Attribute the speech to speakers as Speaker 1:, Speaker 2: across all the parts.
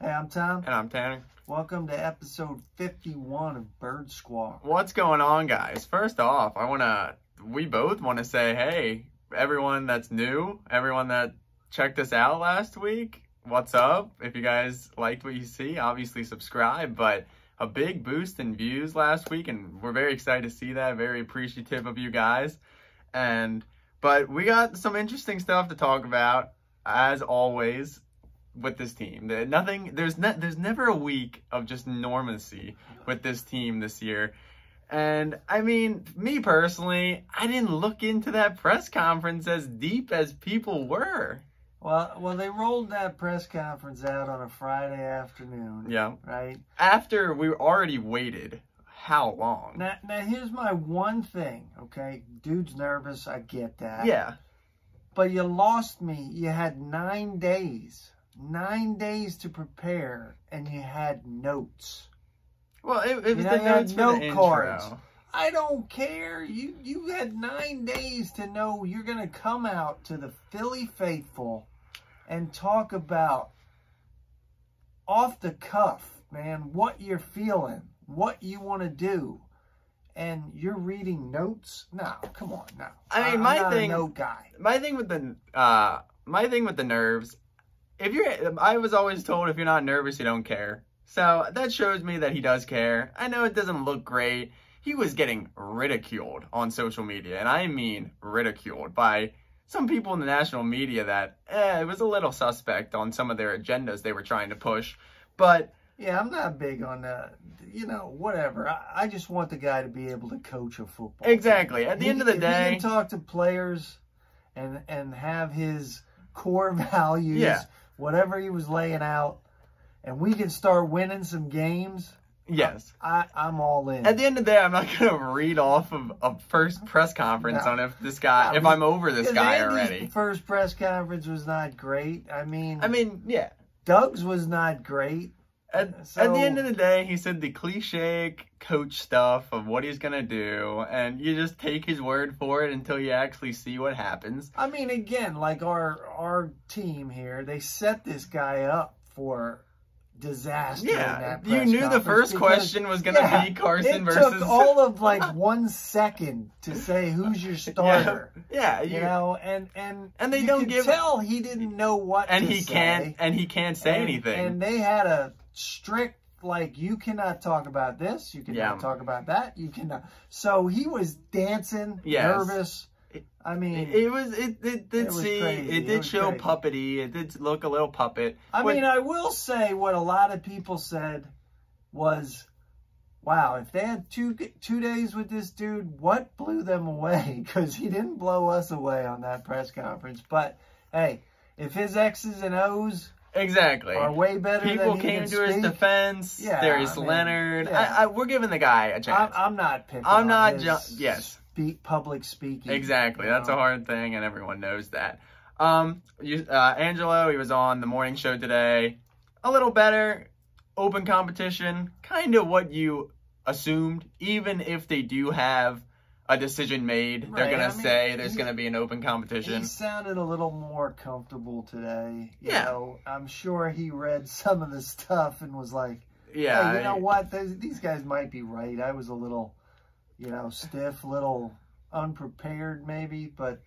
Speaker 1: Hey, I'm Tom.
Speaker 2: And I'm Tanner.
Speaker 1: Welcome to episode 51 of Bird Squawk.
Speaker 2: What's going on, guys? First off, we both want to say, hey, everyone that's new, everyone that checked us out last week, what's up? If you guys liked what you see, obviously subscribe, but a big boost in views last week, and we're very excited to see that, very appreciative of you guys. But we got some interesting stuff to talk about, as always, with this team. There's never a week of just normalcy with this team this year. And I mean, me personally, I didn't look into that press conference as deep as people were.
Speaker 1: Well, they rolled that press conference out on a Friday afternoon.
Speaker 2: Yeah.
Speaker 1: Right?
Speaker 2: After we already waited how long?
Speaker 1: Now here's my one thing, okay? Dude's nervous, I get that.
Speaker 2: Yeah.
Speaker 1: But you lost me. You had 9 days. 9 days to prepare, and you had notes.
Speaker 2: Well, it was the notes for the intro. Cards.
Speaker 1: I don't care. You had 9 days to know you're going to come out to the Philly faithful and talk about off the cuff, man, what you're feeling, what you want to do. And you're reading notes? No, come on, no.
Speaker 2: I mean,
Speaker 1: I'm not a note guy.
Speaker 2: My thing with the nerves, I was always told if you're not nervous, you don't care. So that shows me that he does care. I know it doesn't look great. He was getting ridiculed on social media, and I mean ridiculed by some people in the national media that it was a little suspect on some of their agendas they were trying to push. But
Speaker 1: yeah, I'm not big on that. Whatever. I just want the guy to be able to coach a football.
Speaker 2: Exactly. At the end of the day,
Speaker 1: he can talk to players and have his core values.
Speaker 2: Yeah.
Speaker 1: Whatever he was laying out, and we can start winning some games.
Speaker 2: Yes.
Speaker 1: I'm all in.
Speaker 2: At the end of the day, I'm not going to read off of a first press conference on if I'm over this guy already.
Speaker 1: The first press conference was not great. I mean,
Speaker 2: yeah.
Speaker 1: Doug's was not great.
Speaker 2: At the end of the day, he said the cliche coach stuff of what he's going to do, and you just take his word for it until you actually see what happens.
Speaker 1: I mean, again, like our team here, they set this guy up for disaster.
Speaker 2: Yeah,
Speaker 1: in that press
Speaker 2: you knew the first question was going to be Carson versus...
Speaker 1: It took all of like 1 second to say who's your starter.
Speaker 2: Yeah,
Speaker 1: and
Speaker 2: they don't give...
Speaker 1: tell he didn't know what to say.
Speaker 2: And he can't say anything.
Speaker 1: And they had a strict, like, you cannot talk about this, you cannot talk about that, you cannot. So he was dancing, nervous. I mean,
Speaker 2: it did show puppety. It did look a little puppet.
Speaker 1: I mean, I will say what a lot of people said was, wow, if they had two days with this dude, what blew them away? Because he didn't blow us away on that press conference. But hey, if his X's and O's are way better
Speaker 2: people
Speaker 1: than
Speaker 2: came to his defense.
Speaker 1: Yeah,
Speaker 2: There's Leonard. Yeah. We're giving the guy a chance.
Speaker 1: I'm not picking.
Speaker 2: I'm not yes.
Speaker 1: Public speaking.
Speaker 2: Exactly. That's a hard thing, and everyone knows that. Angelo, he was on the morning show today. A little better. Open competition. Kind of what you assumed. Even if they do have a decision made, they're going to say there's going to be an open competition.
Speaker 1: He sounded a little more comfortable today. You know, I'm sure he read some of the stuff and was like,
Speaker 2: yeah,
Speaker 1: hey, you know what? These guys might be right. I was a little... stiff, little unprepared maybe, but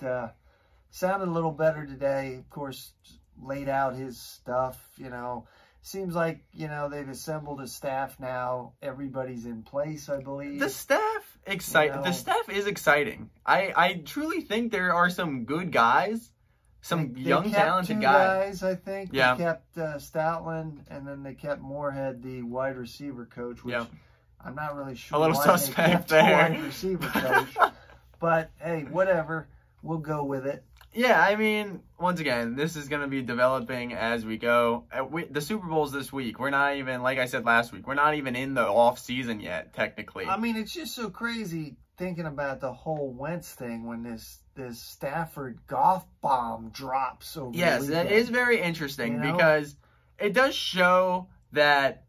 Speaker 1: sounded a little better today. Of course, laid out his stuff, Seems like, they've assembled a staff now. Everybody's in place, I believe.
Speaker 2: The staff The staff is exciting. I truly think there are some good guys, some young, talented guys.
Speaker 1: I think.
Speaker 2: Yeah.
Speaker 1: They kept Stoutland, and then they kept Moorhead, the wide receiver coach, which... I'm not really sure.
Speaker 2: A little suspect
Speaker 1: there.
Speaker 2: Wide
Speaker 1: receiver coach. But, hey, whatever. We'll go with it.
Speaker 2: Yeah, I mean, once again, this is going to be developing as we go. The Super Bowl's this week. We're not even, like I said last week, we're not even in the off season yet, technically.
Speaker 1: I mean, it's just so crazy thinking about the whole Wentz thing when this Stafford golf bomb drops over the weekend.
Speaker 2: That is very interesting because it does show that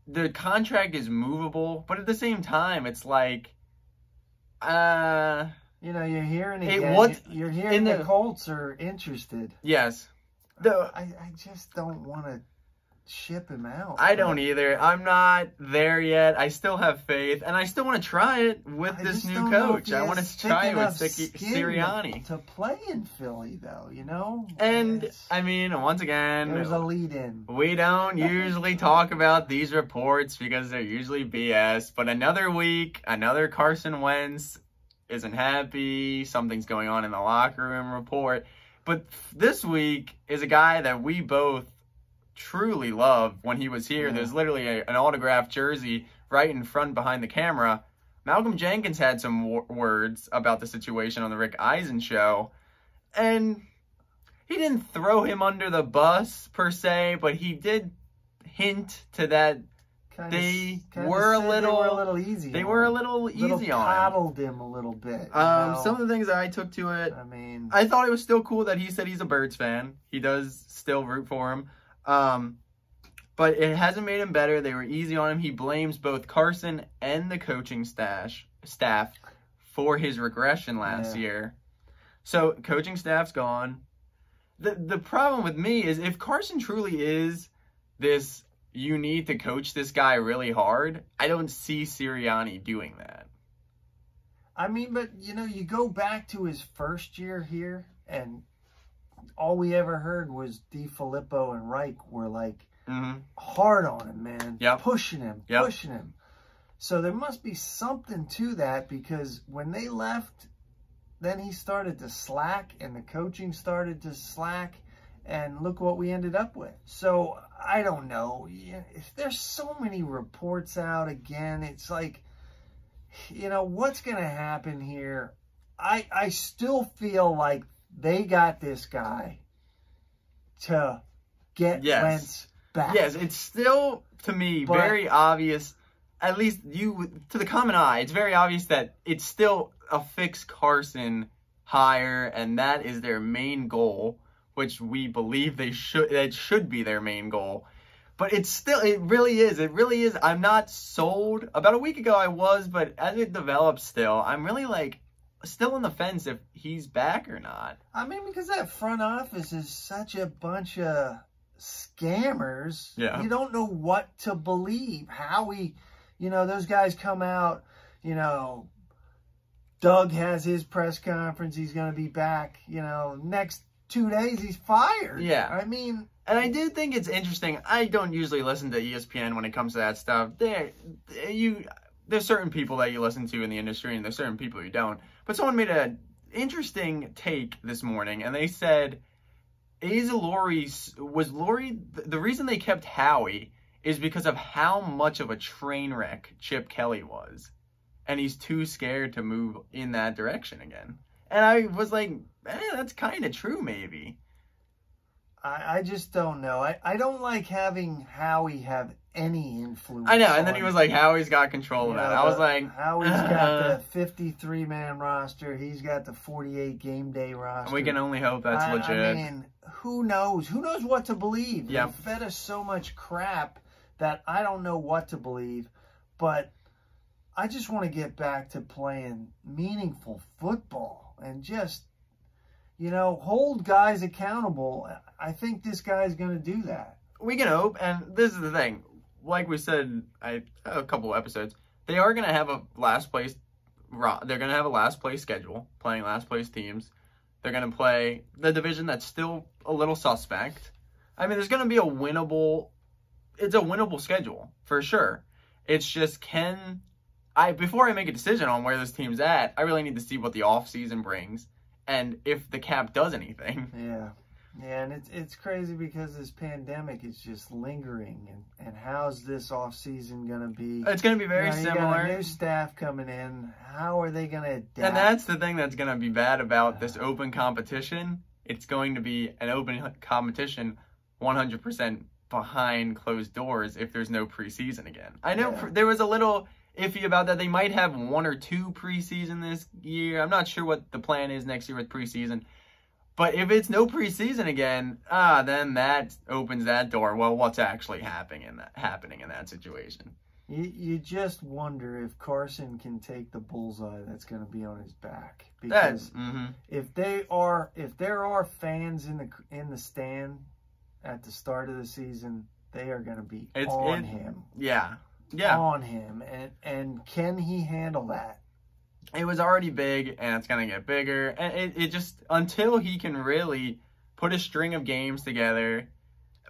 Speaker 2: the contract is movable, but at the same time, it's like,
Speaker 1: you're hearing again. You're hearing the Colts are interested.
Speaker 2: Yes.
Speaker 1: I just don't want to ship him out.
Speaker 2: I don't either. I'm not there yet. I still have faith, and I still want to try it with this new coach. I want to try it with Sirianni.
Speaker 1: To play in Philly, though, you know?
Speaker 2: And, I mean, once again,
Speaker 1: there's a lead-in.
Speaker 2: We don't usually talk about these reports because they're usually BS, but another week, another Carson Wentz isn't happy, something's going on in the locker room report. But this week is a guy that we both truly love. When he was here, there's literally an autographed jersey right in front behind the camera. Malcolm Jenkins had some words about the situation on the Rick Eisen show, and he didn't throw him under the bus per se, but he did hint to that they were a little easy. They were a little easy on him.
Speaker 1: Coddled him a little bit.
Speaker 2: Some of the things that I took to it, I mean, I thought it was still cool that he said he's a Birds fan. He does still root for him. But it hasn't made him better. They were easy on him. He blames both Carson and the coaching staff for his regression last year. So coaching staff's gone. The problem with me is if Carson truly is this, you need to coach this guy really hard, I don't see Sirianni doing that.
Speaker 1: I mean, but, you know, you go back to his first year here, and all we ever heard was DiFilippo and Reich were, like, hard on him, man. Pushing him. So there must be something to that, because when they left, then he started to slack, and the coaching started to slack, and look what we ended up with. So, I don't know. There's so many reports out again. It's like, you know, what's going to happen here? I still feel like they got this guy to get Wentz back.
Speaker 2: Yes, it's still, to me, very obvious, at least to the common eye, it's very obvious that it's still a fix Carson hire, and that is their main goal, which we believe that should be their main goal. But it really is. I'm not sold. About a week ago I was, but as it develops still, I'm really like, still on the fence if he's back or not.
Speaker 1: I mean, because that front office is such a bunch of scammers.
Speaker 2: Yeah.
Speaker 1: You don't know what to believe. You know, those guys come out, you know, Doug has his press conference, he's going to be back, you know, next 2 days he's fired.
Speaker 2: Yeah.
Speaker 1: I mean,
Speaker 2: and I do think it's interesting. I don't usually listen to ESPN when it comes to that stuff. There's certain people that you listen to in the industry, and there's certain people you don't. But someone made an interesting take this morning, and they said, the reason they kept Howie is because of how much of a train wreck Chip Kelly was. And he's too scared to move in that direction again. And I was like, that's kind of true, maybe.
Speaker 1: I just don't know. I don't like having Howie have any influence.
Speaker 2: I know, and then he was like, Howie's got control of that. I was like,
Speaker 1: Howie's got the 53-man roster. He's got the 48 game day roster.
Speaker 2: We can only hope that's legit.
Speaker 1: I mean, who knows? Who knows what to believe?
Speaker 2: Yeah.
Speaker 1: They fed us so much crap that I don't know what to believe. But I just want to get back to playing meaningful football and just, you know, hold guys accountable. I think this guy's going to do that.
Speaker 2: We can hope, and this is the thing. Like we said a couple of episodes, they are going to have a last place. They're going to have a last place schedule, playing last place teams. They're going to play the division that's still a little suspect. I mean, there's going to be it's a winnable schedule for sure. It's just before I make a decision on where this team's at, I really need to see what the offseason brings and if the cap does anything.
Speaker 1: Yeah. Yeah, and it's crazy because this pandemic is just lingering, and how's this offseason going to be?
Speaker 2: It's going to be very similar.
Speaker 1: You got a new staff coming in. How are they going to adapt?
Speaker 2: And that's the thing that's going to be bad about this open competition. It's going to be an open competition 100% behind closed doors if there's no preseason again. I know there was a little iffy about that. They might have 1 or 2 preseason this year. I'm not sure what the plan is next year with preseason. But if it's no preseason again, then that opens that door. Well, what's actually happening in that situation?
Speaker 1: You just wonder if Carson can take the bullseye that's going to be on his back. Because if there are fans in the stand at the start of the season, they are going to be
Speaker 2: him. Yeah.
Speaker 1: On him. And can he handle that?
Speaker 2: It was already big, and it's going to get bigger. And it just, until he can really put a string of games together.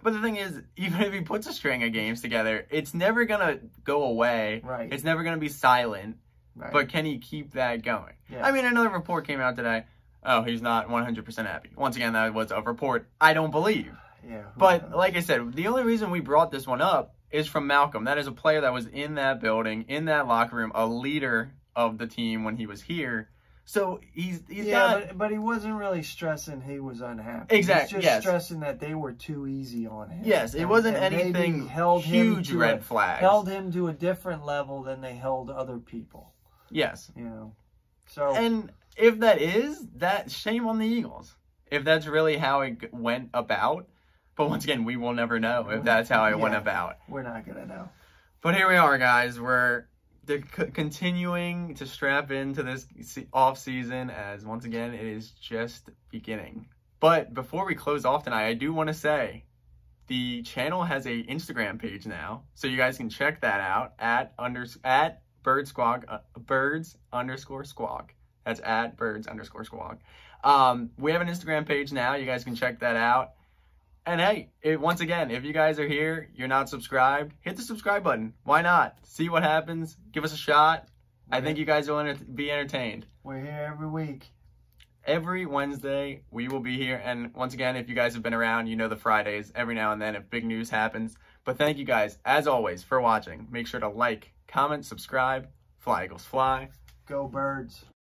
Speaker 2: But the thing is, even if he puts a string of games together, it's never going to go away.
Speaker 1: Right.
Speaker 2: It's never going to be silent.
Speaker 1: Right.
Speaker 2: But can he keep that going?
Speaker 1: Yeah.
Speaker 2: I mean, another report came out today. Oh, he's not 100% happy. Once again, that was a report I don't believe.
Speaker 1: Yeah.
Speaker 2: But like I said, the only reason we brought this one up is from Malcolm. That is a player that was in that building, in that locker room, a leader of the team when he was here. So he's not...
Speaker 1: but he wasn't really stressing he was unhappy.
Speaker 2: Exactly.
Speaker 1: He's just stressing that they were too easy on him.
Speaker 2: Yes, it wasn't anything huge red flags.
Speaker 1: Held him to a different level than they held other people.
Speaker 2: Yes.
Speaker 1: You know. So.
Speaker 2: And if that is, that shame on the Eagles. If that's really how it went about. But once again, we will never know if that's how it went about.
Speaker 1: We're not going to know.
Speaker 2: But here we are, guys. We're continuing to strap into this off season, as once again it is just beginning. But before we close off tonight, I do want to say the channel has a Instagram page now, so you guys can check that out at birds_squawk. That's at birds_squawk. We have an Instagram page now. You guys can check that out. And hey, once again, if you guys are here, you're not subscribed, hit the subscribe button. Why not? See what happens. Give us a shot. I think you guys will be entertained.
Speaker 1: We're here every week.
Speaker 2: Every Wednesday, we will be here. And once again, if you guys have been around, you know the Fridays every now and then if big news happens. But thank you guys, as always, for watching. Make sure to like, comment, subscribe. Fly, Eagles, fly.
Speaker 1: Go Birds.